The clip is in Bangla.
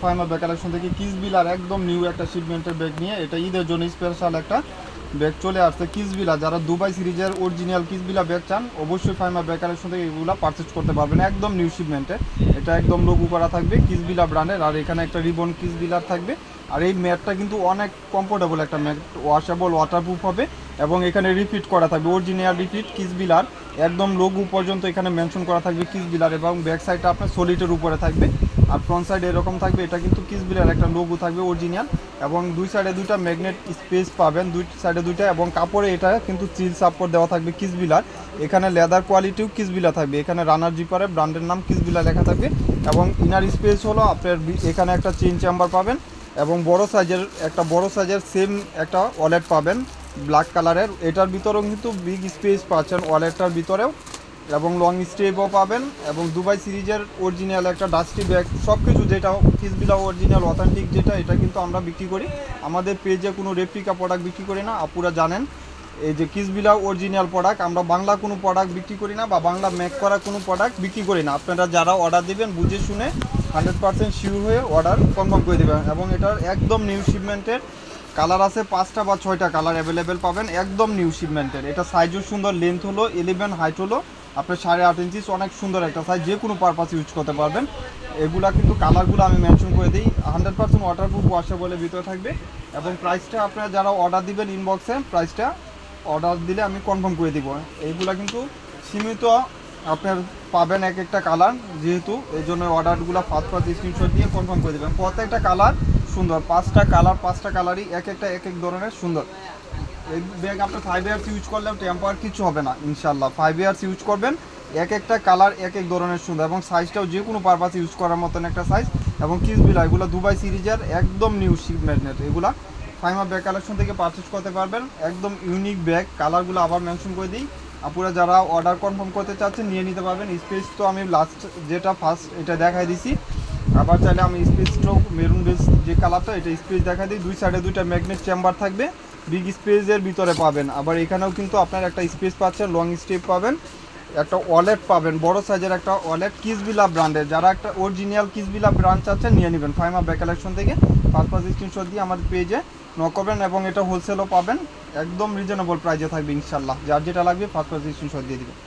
ফাইমা ব্যাগ কালেকশন থেকে কিসবিলার একদম নিউ একটা শিপমেন্টের ব্যাগ নিয়ে এটা ঈদের জন্য স্পেশাল একটা ব্যাগ চলে আসছে। কিসবিলা যারা দুবাই সিরিজের অরিজিনাল কিসবিলা ব্যাগ চান অবশ্যই ফাইমা ব্যাগ কালেকশন থেকে এগুলো পারচেজ করতে পারবেন একদম নিউ শিপমেন্টে। এটা একদম লোগো করা থাকবে কিসবিলা ব্র্যান্ডের, আর এখানে একটা রিবন কিসবিলার থাকবে। আর এই ম্যাটটা কিন্তু অনেক কমফোর্টেবল একটা ম্যাট, ওয়াশেবল ওয়াটারপ্রুফ হবে এবং এখানে রিপিট করা থাকবে অরিজিনাল রিপিট কিসবিলার একদম লোগো পর্যন্ত এখানে মেনশন করা থাকবে কিসবিলার, এবং ব্যাক সাইডটা আপনার সলিডের উপরে থাকবে আর ফ্রন্ট সাইড এরকম থাকবে। এটা কিন্তু কিসবিলার একটা লোগো থাকবে অরিজিনাল, এবং দুই সাইডে দুইটা ম্যাগনেট স্পেস পাবেন দুই সাইডে দুইটা, এবং কাপড়ে এটা কিন্তু চিল সাপোর্ট দেওয়া থাকবে কিসবিলার। এখানে লেদার কোয়ালিটিও কিসবিলা থাকবে, এখানে রানার জিপারে ব্র্যান্ডের নাম কিসবিলা লেখা থাকবে, এবং ইনার স্পেস হলো আপনার এখানে একটা চেইন চেম্বার পাবেন এবং বড় সাইজের সেম একটা ওয়ালেট পাবেন ব্ল্যাক কালারের। এটার ভিতরেও কিন্তু বিগ স্পেস পাচ্ছেন ওয়ালেটটার ভিতরেও, এবং লং স্টেপও পাবেন, এবং দুবাই সিরিজের অরিজিনাল একটা ডাস্টি ব্যাগ সব কিছু যেটা কিসবিলা অরিজিনাল অথেন্টিক যেটা, এটা কিন্তু আমরা বিক্রি করি। আমাদের পেজে কোনো রেপ্লিকা প্রোডাক্ট বিক্রি করি না, আপুরা জানেন এই যে কিসবিলা অরিজিনাল প্রোডাক্ট, আমরা বাংলা কোনো প্রোডাক্ট বিক্রি করি না বা বাংলা মেক করা কোনো প্রোডাক্ট বিক্রি করি না। আপনারা যারা অর্ডার দেবেন বুঝে শুনে 100% শিওর হয়ে অর্ডার কনফার্ম করে দেবেন। এবং এটার একদম নিউ শিপমেন্টের কালার আছে 5টা বা 6টা কালার অ্যাভেলেবেল পাবেন একদম নিউ শিপমেন্টের। এটা সাইজও সুন্দর, লেন্থ হলো 11, হাইট হলো আপনার 8.5 ইঞ্চি, অনেক সুন্দর একটা সাইজ, যে কোনো পারপাস ইউজ করতে পারবেন। এগুলা কিন্তু কালারগুলো আমি মেনশন করে দিই, 100% ওয়াটারপ্রুফ ওয়াশেবলের ভিতরে থাকবে। এবং প্রাইসটা আপনারা যারা অর্ডার দিবেন ইনবক্সে প্রাইসটা অর্ডার দিলে আমি কনফার্ম করে দিব। এইগুলা কিন্তু সীমিত আপনার পাবেন এক একটা কালার, যেহেতু এই জন্য অর্ডারগুলো ফার্স্ট স্ক্রিনশট দিয়ে কনফার্ম করে দেবেন। প্রত্যেকটা কালার সুন্দর, 5টা কালারই এক এক ধরনের সুন্দর। এই ব্যাগ আপনি 5 ইয়ার্স ইউজ করলেও টেম্পার কিছু হবে না ইনশাল্লাহ। 5 ইয়ার্স ইউজ করবেন, এক একটা কালার এক ধরনের সুন্দর, এবং সাইজটাও যে কোনো পারপাস ইউজ করার মতন একটা সাইজ। এবং কিসবিলা এগুলো দুবাই সিরিজের একদম নিউ শিপমেন্ট, এগুলা ফাইমা ব্যাগ কালেকশন থেকে পারচেজ করতে পারবেন একদম ইউনিক ব্যাগ। কালারগুলো আবার মেনশন করে দিই, আপনারা যারা অর্ডার কনফার্ম করতে চাচ্ছেন নিয়ে নিতে পারবেন। স্পেস তো আমি লাস্ট যেটা ফার্স্ট এটা দেখাই দিছি, আবার চাইলে আমি স্পেসটাও মেরুন বেস যে কালারটা এটা স্পেস দেখা দিই। দুই সাইডে দুইটা ম্যাগনেট চেম্বার থাকবে বিগ স্পেসের ভিতরে পাবেন। আবার এখানেও কিন্তু আপনার একটা স্পেস পাচ্ছেন, লং স্টেপ পাবেন, একটা ওয়ালেট পাবেন বড় সাইজের একটা ওয়ালেট কিসবিলা ব্র্যান্ডের। যারা একটা অরিজিনাল কিসবিলা ব্র্যান্ড চাচ্ছেন নিয়ে নেবেন ফাইমা ব্যাগ কালেকশন থেকে। ফার্স্ট স্ক্রিনশট দিয়ে আমাদের পেজে নক করবেন, এবং এটা হোলসেলও পাবেন একদম রিজনেবল প্রাইসে থাকবে ইনশাল্লাহ। যার যেটা লাগবে ফার্স্ট স্ক্রিনশট দিয়ে দিবেন।